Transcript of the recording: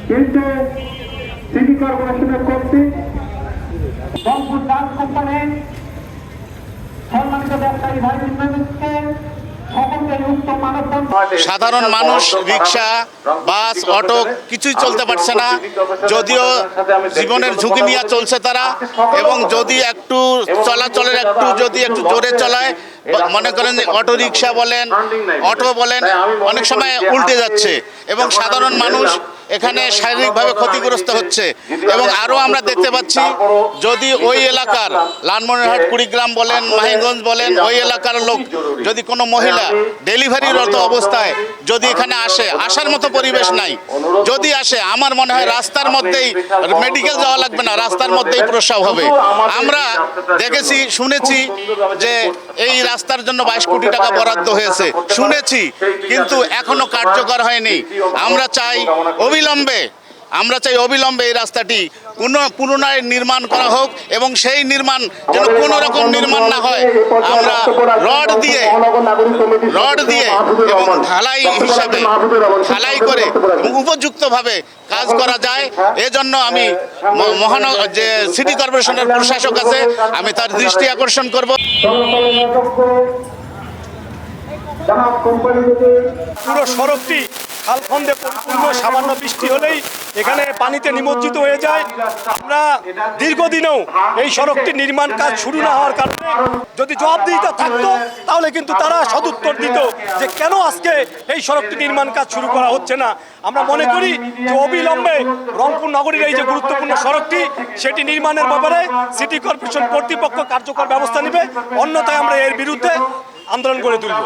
কিন্তু সিটি কর্পোরেশনের কর্তৃক রংপুর ডাক কোম্পানি সম্মানিত ব্যবসায়ী ভাই বৃন্দকে সাধারণ মানুষ রিক্সা, বাস, অটো কিছুই চলতে পারছে না। যদিও জীবনের ঝুঁকি নিয়ে চলছে তারা, এবং যদি একটু চলাচলের যদি একটু জোরে চলায়, মনে করেন অটো রিক্সা বলেন, অটো বলেন, অনেক সময় উল্টে যাচ্ছে এবং সাধারণ মানুষ এখানে শারীরিকভাবে ক্ষতিগ্রস্ত হচ্ছে। এবং আরও আমরা দেখতে পাচ্ছি, যদি ওই এলাকার লালমনিরহাট, কুড়িগ্রাম বলেন, মাহিগঞ্জ বলেন, ওই এলাকার লোক যদি কোনো মহিলা ডেলিভারিরত অবস্থায় যদি এখানে আসার মতো পরিবেশ নাই, যদি আসে, আমার মনে হয় রাস্তার মধ্যেই, মেডিকেল যাওয়া লাগবে না, রাস্তার মধ্যেই প্রসব হবে। আমরা দেখেছি, শুনেছি যে এই রাস্তার জন্য 22 কোটি টাকা বরাদ্দ হয়েছে, শুনেছি, কিন্তু এখনো কার্যকর হয়নি। আমরা চাই অবিলম্বে এই রাস্তাটি পুনরায় নির্মাণ করা হোক, এবং সেই নির্মাণ যেন কোনো রকম নির্মাণ না হয়। আমরা রড দিয়ে এবং ঢালাই করে এবং উপযুক্তভাবে কাজ করা যায়। এজন্য আমি যে সিটি কর্পোরেশনের প্রশাসক আছে, আমি তার দৃষ্টি আকর্ষণ করব। পুরো সড়কটি খালখন্দে পরিপূর্ণ, সামান্য বৃষ্টি হলেই এখানে পানিতে নিমজ্জিত হয়ে যায়। আমরা দীর্ঘদিনেও এই সড়কটির নির্মাণ কাজ শুরু না হওয়ার কারণে যদি জবাবদিহিতা থাকতো, তাহলে কিন্তু তারা সদুত্তর দিত যে কেন আজকে এই সড়কটি নির্মাণ কাজ শুরু করা হচ্ছে না। আমরা মনে করি যে অবিলম্বে রংপুর নগরীর এই যে গুরুত্বপূর্ণ সড়কটি, সেটি নির্মাণের ব্যাপারে সিটি কর্পোরেশন কর্তৃপক্ষ কার্যকর ব্যবস্থা নেবে, অন্যথায় আমরা এর বিরুদ্ধে আন্দোলন গড়ে তুলব।